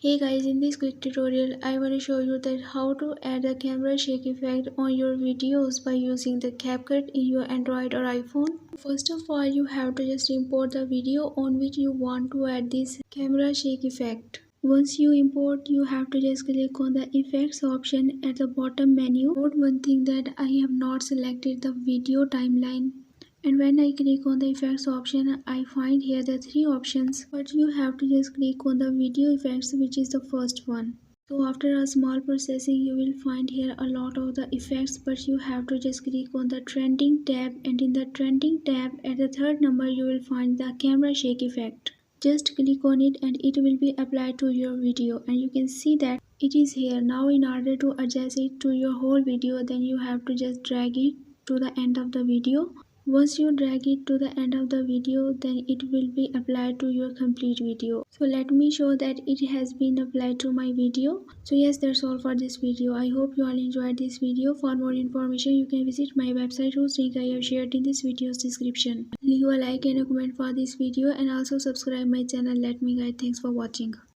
Hey guys, in this quick tutorial I want to show you that how to add the camera shake effect on your videos by using the CapCut in your Android or iPhone. First of all, you have to just import the video on which you want to add this camera shake effect. Once you import, you have to just click on the effects option at the bottom menu. Note one thing, that I have not selected the video timeline, and when I click on the effects option, I find here the three options, but you have to just click on the video effects, which is the first one. So after a small processing, you will find here a lot of the effects, but you have to just click on the trending tab, and in the trending tab at the third number you will find the camera shake effect. Just click on it and it will be applied to your video, and you can see that it is here. Now in order to adjust it to your whole video, then you have to just drag it to the end of the video. Once you drag it to the end of the video, then it will be applied to your complete video. So let me show that it has been applied to my video. So yes, that's all for this video. I hope you all enjoyed this video. For more information, you can visit my website whose link I have shared in this video's description. Leave a like and a comment for this video, and also subscribe my channel. Let me guide. Thanks for watching.